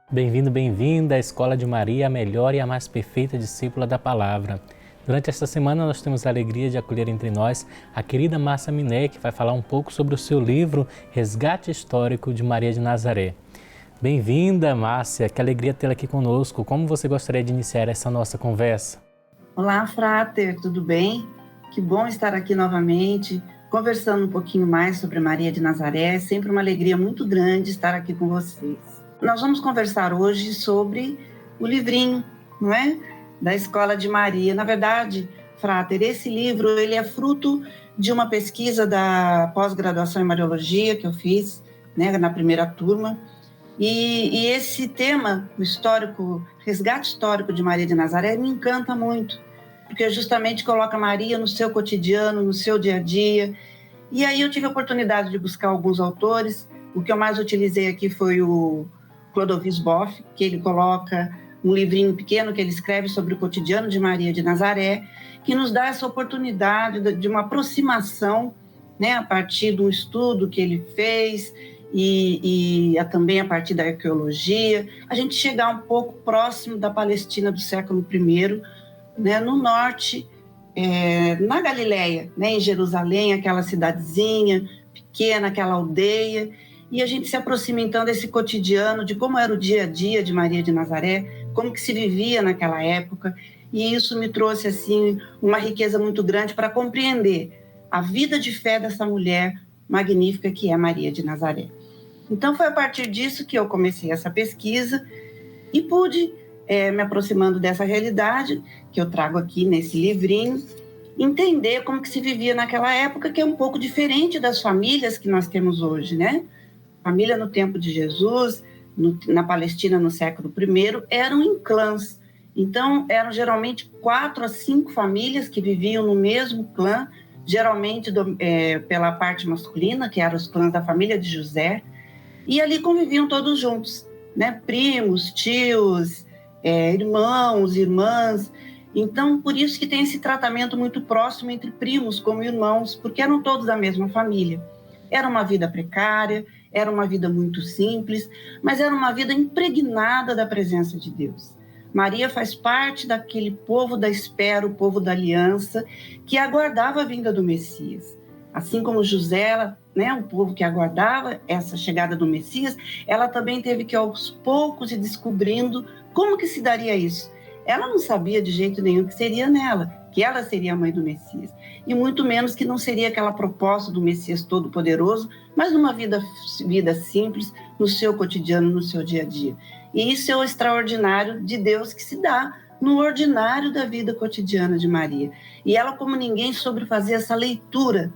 Bem-vindo, bem-vinda à Escola de Maria, a melhor e a mais perfeita discípula da Palavra. Durante esta semana nós temos a alegria de acolher entre nós a querida Márcia Miné, que vai falar um pouco sobre o seu livro Resgate Histórico de Maria de Nazaré. Bem-vinda, Márcia, que alegria tê-la aqui conosco. Como você gostaria de iniciar essa nossa conversa? Olá, Frater, tudo bem? Que bom estar aqui novamente, conversando um pouquinho mais sobre Maria de Nazaré. É sempre uma alegria muito grande estar aqui com vocês. Nós vamos conversar hoje sobre o livrinho, não é? Da Escola de Maria. Na verdade, Frater, esse livro ele é fruto de uma pesquisa da pós-graduação em Mariologia que eu fiz, né, na primeira turma. E esse tema, o histórico, resgate histórico de Maria de Nazaré, me encanta muito, porque justamente coloca Maria no seu cotidiano, no seu dia a dia. E aí eu tive a oportunidade de buscar alguns autores. O que eu mais utilizei aqui foi o Clodovis Boff, que ele coloca um livrinho pequeno que ele escreve sobre o cotidiano de Maria de Nazaré, que nos dá essa oportunidade de uma aproximação, né, a partir do estudo que ele fez e também a partir da arqueologia, a gente chegar um pouco próximo da Palestina do século I, né, no norte, na Galileia, né, em Jerusalém, aquela cidadezinha pequena, aquela aldeia, e a gente se aproxima então desse cotidiano, de como era o dia a dia de Maria de Nazaré, como que se vivia naquela época, e isso me trouxe assim uma riqueza muito grande para compreender a vida de fé dessa mulher magnífica que é Maria de Nazaré. Então foi a partir disso que eu comecei essa pesquisa e pude, me aproximando dessa realidade que eu trago aqui nesse livrinho, entender como que se vivia naquela época, que é um pouco diferente das famílias que nós temos hoje, né? Família no tempo de Jesus, na Palestina no século I, eram em clãs. Então, eram geralmente 4 a 5 famílias que viviam no mesmo clã, geralmente pela parte masculina, que eram os clãs da família de José, e ali conviviam todos juntos, né? Primos, tios, irmãos, irmãs. Então, por isso que tem esse tratamento muito próximo entre primos como irmãos, porque eram todos da mesma família. Era uma vida precária, era uma vida muito simples, mas era uma vida impregnada da presença de Deus. Maria faz parte daquele povo da espera, o povo da aliança, que aguardava a vinda do Messias. Assim como José, né, o povo que aguardava essa chegada do Messias, ela também teve que aos poucos ir descobrindo como que se daria isso. Ela não sabia de jeito nenhum que seria nela, que ela seria a mãe do Messias, e muito menos que não seria aquela proposta do Messias todo-poderoso, mas numa vida simples, no seu cotidiano, no seu dia a dia. E isso é o extraordinário de Deus que se dá no ordinário da vida cotidiana de Maria. E ela, como ninguém, soube fazer essa leitura,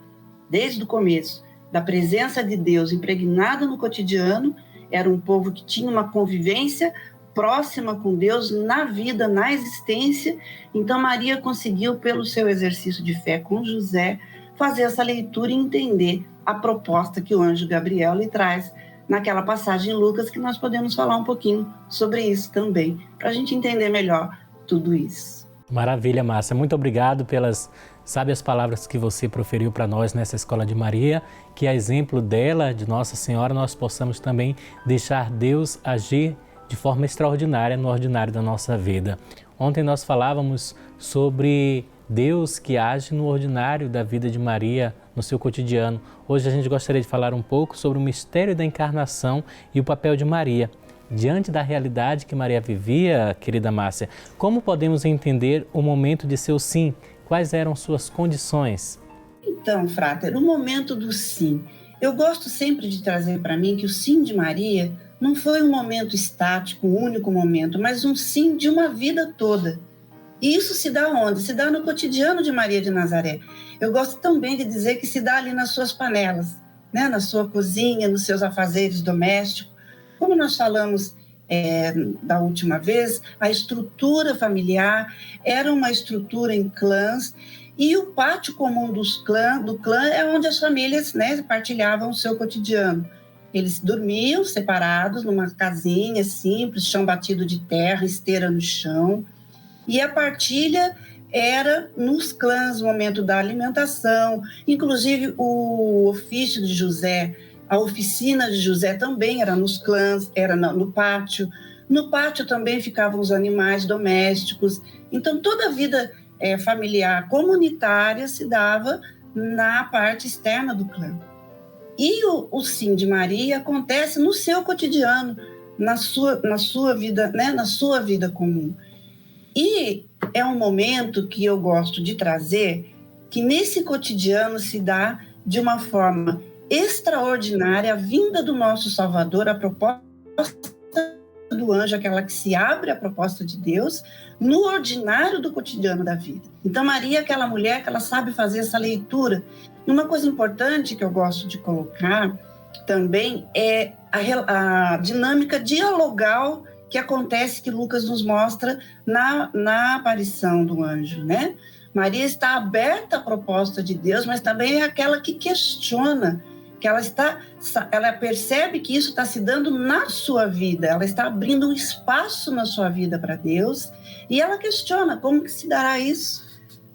desde o começo, da presença de Deus impregnada no cotidiano. Era um povo que tinha uma convivência próxima com Deus na vida, na existência. Então Maria conseguiu, pelo seu exercício de fé com José, fazer essa leitura e entender a proposta que o anjo Gabriel lhe traz naquela passagem em Lucas, que nós podemos falar um pouquinho sobre isso também, para a gente entender melhor tudo isso. Maravilha, Márcia. Muito obrigado pelas sábias palavras que você proferiu para nós nessa Escola de Maria, que a exemplo dela, de Nossa Senhora, nós possamos também deixar Deus agir de forma extraordinária no ordinário da nossa vida. Ontem nós falávamos sobre Deus que age no ordinário da vida de Maria, no seu cotidiano. Hoje a gente gostaria de falar um pouco sobre o mistério da encarnação e o papel de Maria. Diante da realidade que Maria vivia, querida Márcia, como podemos entender o momento de seu sim? Quais eram suas condições? Então, Frater, o momento do sim. Eu gosto sempre de trazer para mim que o sim de Maria não foi um momento estático, um único momento, mas um sim de uma vida toda. E isso se dá onde? Se dá no cotidiano de Maria de Nazaré. Eu gosto também de dizer que se dá ali nas suas panelas, né? Na sua cozinha, nos seus afazeres domésticos. Como nós falamos da última vez, a estrutura familiar era uma estrutura em clãs, e o pátio comum do clã é onde as famílias, né, partilhavam o seu cotidiano. Eles dormiam separados numa casinha simples, chão batido de terra, esteira no chão, e a partilha era nos clãs, o momento da alimentação, inclusive o ofício de José, a oficina de José também era nos clãs, era no pátio, No pátio também ficavam os animais domésticos. Então, toda a vida familiar comunitária se dava na parte externa do clã. E o sim de Maria acontece no seu cotidiano, na sua vida, né, na sua vida comum. E é um momento que eu gosto de trazer, que nesse cotidiano se dá de uma forma extraordinária a vinda do nosso Salvador, a proposta do anjo, aquela que se abre à proposta de Deus, no ordinário do cotidiano da vida. Então, Maria é aquela mulher que ela sabe fazer essa leitura. E uma coisa importante que eu gosto de colocar também é a dinâmica dialogal que acontece, que Lucas nos mostra na aparição do anjo, né? Maria está aberta à proposta de Deus, mas também é aquela que questiona, que ela percebe que isso está se dando na sua vida, ela está abrindo um espaço na sua vida para Deus, e ela questiona como que se dará isso,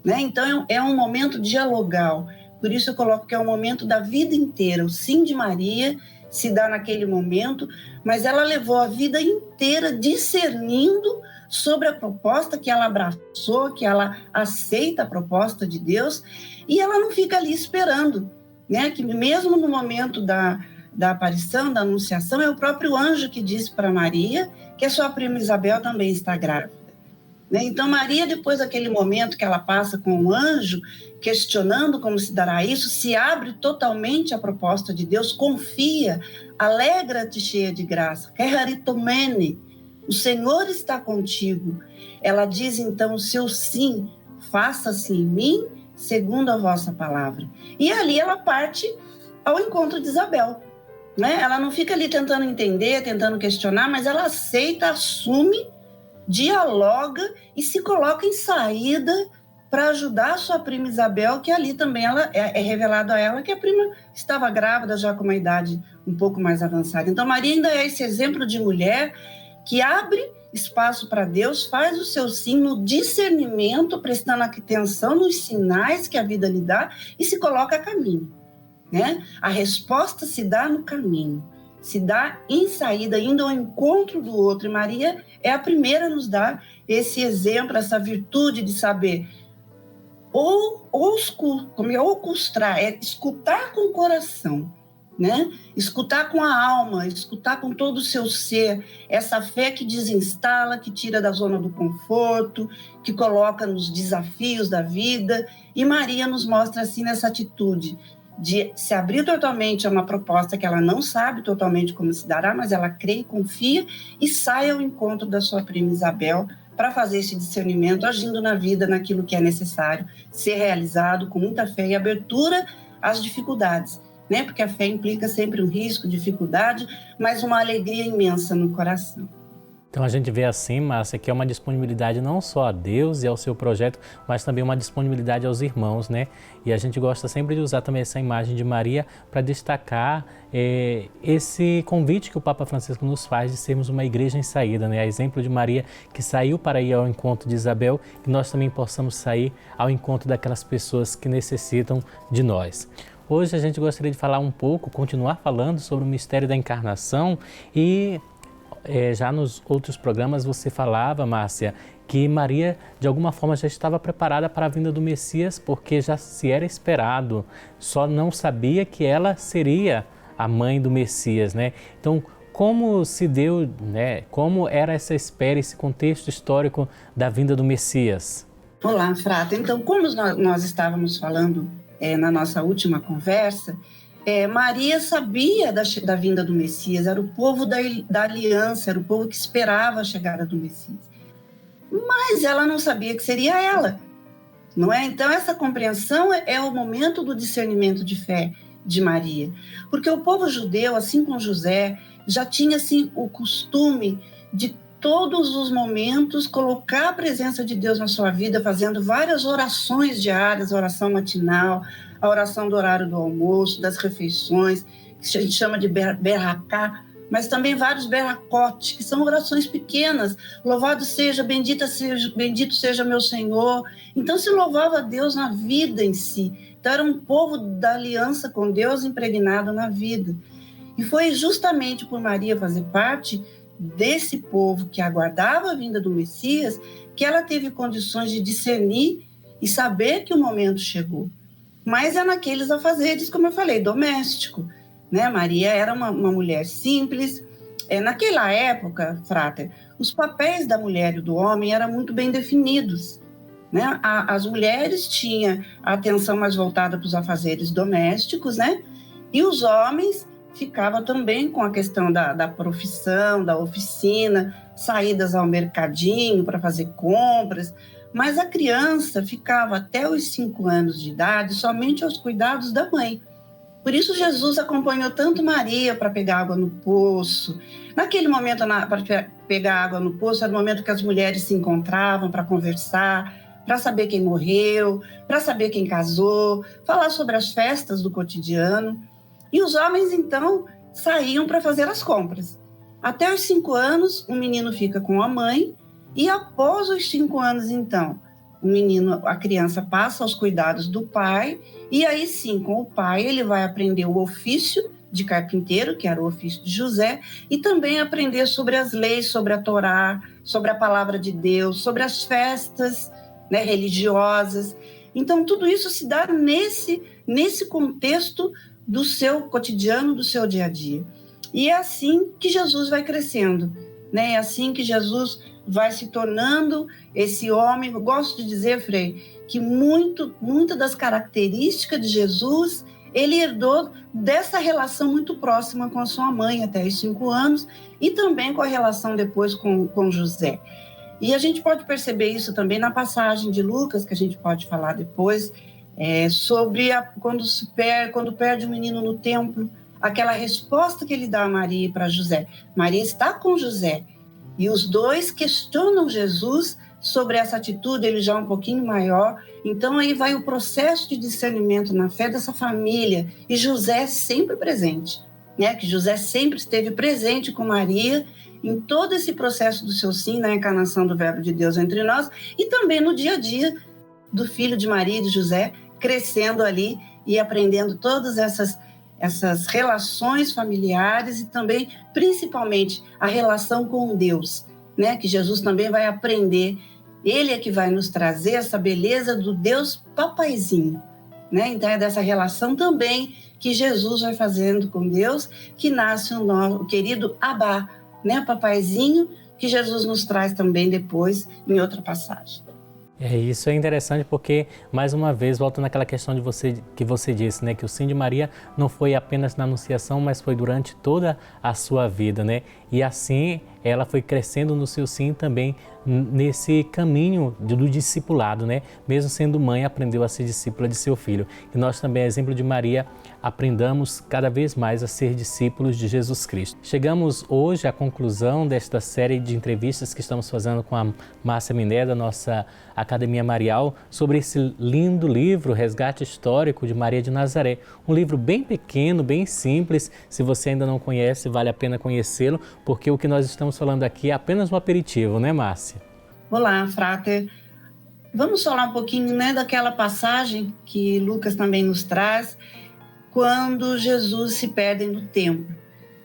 né? Então é um momento dialogal, por isso eu coloco que é um momento da vida inteira. O sim de Maria se dá naquele momento, mas ela levou a vida inteira discernindo sobre a proposta que ela abraçou, que ela aceita a proposta de Deus, e ela não fica ali esperando, né? Que mesmo no momento da aparição, da anunciação, é o próprio anjo que diz para Maria que a sua prima Isabel também está grávida, né? Então Maria, depois daquele momento que ela passa com o anjo, questionando como se dará isso, se abre totalmente à proposta de Deus, confia, alegra-te cheia de graça, queritomene, o Senhor está contigo. Ela diz então o seu sim, faça-se em mim segundo a vossa palavra. E ali ela parte ao encontro de Isabel, né? Ela não fica ali tentando entender, tentando questionar, mas ela aceita, assume, dialoga e se coloca em saída para ajudar a sua prima Isabel, que ali também é revelado a ela que a prima estava grávida já com uma idade um pouco mais avançada. Então Maria ainda é esse exemplo de mulher que abre espaço para Deus, faz o seu sim no discernimento, prestando atenção nos sinais que a vida lhe dá e se coloca a caminho, né? A resposta se dá no caminho, se dá em saída, indo ao encontro do outro. E Maria é a primeira a nos dar esse exemplo, essa virtude de saber escutar, é escutar com o coração, né? Escutar com a alma, escutar com todo o seu ser, essa fé que desinstala, que tira da zona do conforto, que coloca nos desafios da vida. E Maria nos mostra assim nessa atitude de se abrir totalmente a uma proposta que ela não sabe totalmente como se dará, mas ela crê e confia e sai ao encontro da sua prima Isabel para fazer esse discernimento, agindo na vida, naquilo que é necessário ser realizado com muita fé e abertura às dificuldades, né? Porque a fé implica sempre um risco, dificuldade, mas uma alegria imensa no coração. Então a gente vê assim, Márcia, que é uma disponibilidade não só a Deus e ao seu projeto, mas também uma disponibilidade aos irmãos, né? E a gente gosta sempre de usar também essa imagem de Maria para destacar esse convite que o Papa Francisco nos faz de sermos uma igreja em saída, né? A exemplo de Maria que saiu para ir ao encontro de Isabel, que nós também possamos sair ao encontro daquelas pessoas que necessitam de nós. Hoje a gente gostaria de falar um pouco, continuar falando sobre o mistério da encarnação e já nos outros programas você falava, Márcia, que Maria de alguma forma já estava preparada para a vinda do Messias porque já se era esperado, só não sabia que ela seria a mãe do Messias, né? Então, como se deu, né? Como era essa espera, esse contexto histórico da vinda do Messias? Olá, Frata. Então, como nós estávamos falando na nossa última conversa, Maria sabia da vinda do Messias, era o povo da aliança, era o povo que esperava a chegada do Messias. Mas ela não sabia que seria ela, não é? Então, essa compreensão é o momento do discernimento de fé de Maria. Porque o povo judeu, assim como José, já tinha assim, o costume de todos os momentos colocar a presença de Deus na sua vida, fazendo várias orações diárias, oração matinal, a oração do horário do almoço, das refeições, que a gente chama de berracá, mas também vários berracotes, que são orações pequenas. Louvado seja, bendito seja meu Senhor. Então se louvava a Deus na vida em si. Então era um povo da aliança com Deus impregnado na vida. E foi justamente por Maria fazer parte desse povo que aguardava a vinda do Messias, que ela teve condições de discernir e saber que o momento chegou. Mas é naqueles afazeres, como eu falei, doméstico, né? Maria era uma mulher simples. Naquela época, Frater, os papéis da mulher e do homem eram muito bem definidos, né? As mulheres tinham a atenção mais voltada para os afazeres domésticos, né? E os homens ficavam também com a questão da profissão, da oficina, saídas ao mercadinho para fazer compras, mas a criança ficava até os 5 anos de idade somente aos cuidados da mãe. Por isso Jesus acompanhou tanto Maria para pegar água no poço. Naquele momento, para pegar água no poço, era o momento que as mulheres se encontravam para conversar, para saber quem morreu, para saber quem casou, falar sobre as festas do cotidiano. E os homens, então, saíam para fazer as compras. Até os 5 anos, o menino fica com a mãe, e após os 5 anos, então, a criança passa aos cuidados do pai, e aí sim, com o pai, ele vai aprender o ofício de carpinteiro, que era o ofício de José, e também aprender sobre as leis, sobre a Torá, sobre a palavra de Deus, sobre as festas, né, religiosas. Então, tudo isso se dá nesse contexto do seu cotidiano, do seu dia a dia. E é assim que Jesus vai crescendo, né? É assim que Jesus vai se tornando esse homem. Eu gosto de dizer, Frei, que muitas das características de Jesus, ele herdou dessa relação muito próxima com a sua mãe até os 5 anos, e também com a relação depois com José. E a gente pode perceber isso também na passagem de Lucas, que a gente pode falar depois, sobre quando perde o menino no templo, aquela resposta que ele dá a Maria e para José. Maria está com José, e os dois questionam Jesus sobre essa atitude, ele já um pouquinho maior. Então aí vai o processo de discernimento na fé dessa família, e José sempre presente, né? Que José sempre esteve presente com Maria em todo esse processo do seu sim, na encarnação do Verbo de Deus entre nós, e também no dia a dia do filho de Maria e de José, crescendo ali e aprendendo todas essas relações familiares, e também, principalmente, a relação com Deus, né? Que Jesus também vai aprender. Ele é que vai nos trazer essa beleza do Deus papaizinho, né? Então é dessa relação também que Jesus vai fazendo com Deus, que nasce o querido Abá, né? Papaizinho, que Jesus nos traz também depois em outra passagem. Isso é interessante porque, mais uma vez, volta naquela questão que você disse, né? Que o sim de Maria não foi apenas na Anunciação, mas foi durante toda a sua vida, né? E assim ela foi crescendo no seu sim também nesse caminho do discipulado, né? Mesmo sendo mãe, aprendeu a ser discípula de seu filho. E nós também, exemplo de Maria, aprendamos cada vez mais a ser discípulos de Jesus Cristo. Chegamos hoje à conclusão desta série de entrevistas que estamos fazendo com a Márcia Miné, da nossa Academia Marial, sobre esse lindo livro, Resgate Histórico de Maria de Nazaré. Um livro bem pequeno, bem simples. Se você ainda não conhece, vale a pena conhecê-lo, porque o que nós estamos falando aqui é apenas um aperitivo, né, Márcia? Olá, Frater. Vamos falar um pouquinho, né, daquela passagem que Lucas também nos traz, quando Jesus se perdem no templo,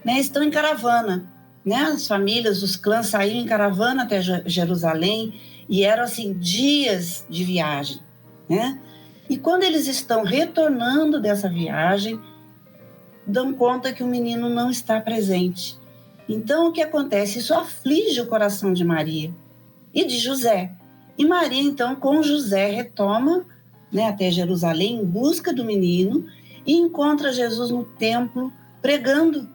né? Estão em caravana, né? As famílias, os clãs saíram em caravana até Jerusalém, e eram assim dias de viagem, né? E quando eles estão retornando dessa viagem, dão conta que o menino não está presente. Então o que acontece? Isso aflige o coração de Maria e de José. E Maria, então, com José, retoma, né, até Jerusalém em busca do menino, e encontra Jesus no templo pregando.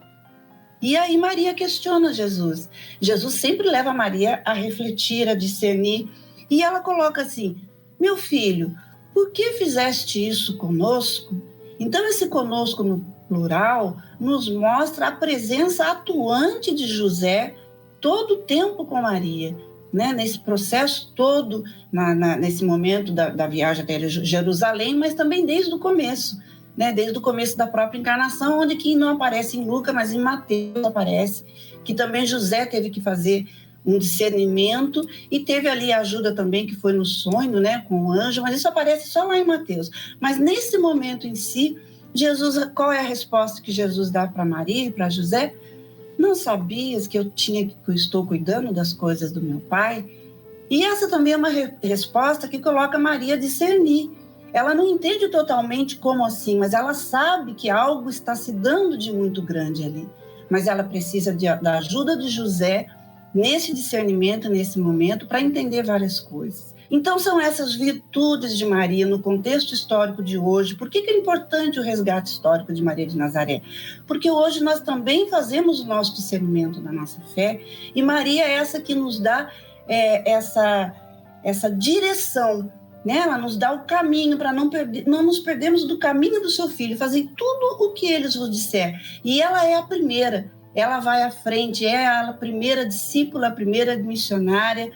E aí Maria questiona Jesus. Jesus sempre leva Maria a refletir, a discernir. E ela coloca assim: meu filho, por que fizeste isso conosco? Então esse conosco no plural nos mostra a presença atuante de José todo o tempo com Maria, né? Nesse processo todo, nesse momento da viagem até Jerusalém, mas também desde o começo. Né, desde o começo da própria encarnação, onde que não aparece em Lucas, mas em Mateus aparece, que também José teve que fazer um discernimento, e teve ali a ajuda também, que foi no sonho, né, com o anjo, mas isso aparece só lá em Mateus. Mas nesse momento em si, Jesus, qual é a resposta que Jesus dá para Maria e para José? não sabias que eu estou cuidando das coisas do meu pai? E essa também é uma resposta que coloca Maria a discernir. Ela não entende totalmente como assim, mas ela sabe que algo está se dando de muito grande ali. Mas ela precisa da ajuda de José nesse discernimento, nesse momento, para entender várias coisas. Então, são essas virtudes de Maria no contexto histórico de hoje. Por que é importante o resgate histórico de Maria de Nazaré? Porque hoje nós também fazemos o nosso discernimento da nossa fé, e Maria é essa que nos dá essa direção, né? Ela nos dá o caminho para não nos perdermos do caminho do seu filho, fazer tudo o que eles vos disser. E ela é a primeira, ela vai à frente, é a primeira discípula, a primeira missionária,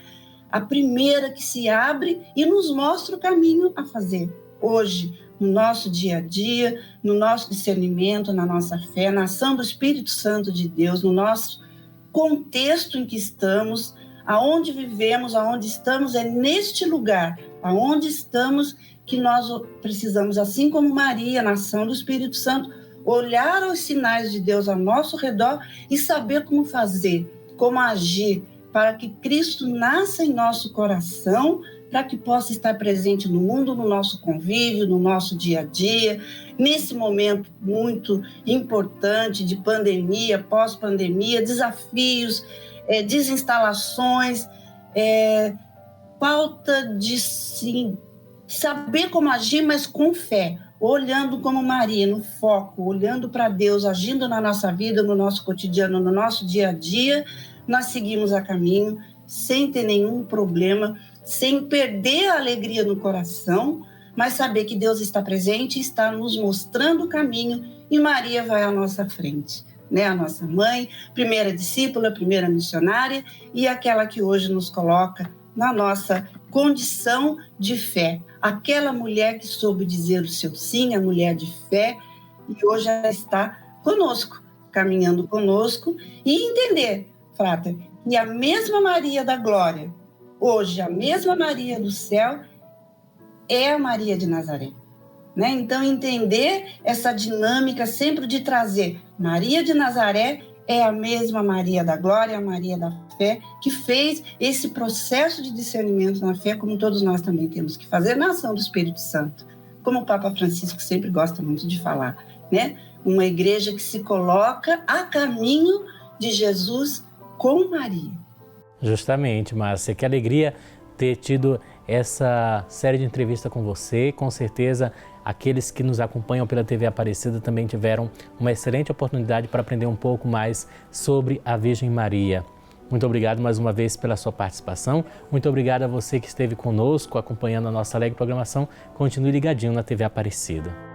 a primeira que se abre e nos mostra o caminho a fazer hoje, no nosso dia a dia, no nosso discernimento, na nossa fé, na ação do Espírito Santo de Deus, no nosso contexto em que estamos, aonde vivemos, aonde estamos, é neste lugar, aonde estamos, que nós precisamos, assim como Maria, na ação do Espírito Santo, olhar os sinais de Deus ao nosso redor e saber como fazer, como agir, para que Cristo nasça em nosso coração, para que possa estar presente no mundo, no nosso convívio, no nosso dia a dia, nesse momento muito importante de pandemia, pós-pandemia, desafios, desinstalações, falta de sim, saber como agir, mas com fé, olhando como Maria, no foco, olhando para Deus, agindo na nossa vida, no nosso cotidiano, no nosso dia a dia, nós seguimos a caminho sem ter nenhum problema, sem perder a alegria no coração, mas saber que Deus está presente e está nos mostrando o caminho, e Maria vai à nossa frente, né? A nossa mãe, primeira discípula, primeira missionária, e aquela que hoje nos coloca na nossa condição de fé. Aquela mulher que soube dizer o seu sim, a mulher de fé, e hoje ela está conosco, caminhando conosco, e entender, Frater, que a mesma Maria da glória, hoje a mesma Maria do céu, é a Maria de Nazaré. Né? Então, entender essa dinâmica sempre de trazer Maria de Nazaré é a mesma Maria da glória, a Maria da fé, que fez esse processo de discernimento na fé, como todos nós também temos que fazer na ação do Espírito Santo, como o Papa Francisco sempre gosta muito de falar, né? Uma igreja que se coloca a caminho de Jesus com Maria. Justamente, Márcia, que alegria ter tido essa série de entrevistas com você. Com certeza, aqueles que nos acompanham pela TV Aparecida também tiveram uma excelente oportunidade para aprender um pouco mais sobre a Virgem Maria. Muito obrigado mais uma vez pela sua participação. Muito obrigado a você que esteve conosco, acompanhando a nossa alegre programação. Continue ligadinho na TV Aparecida.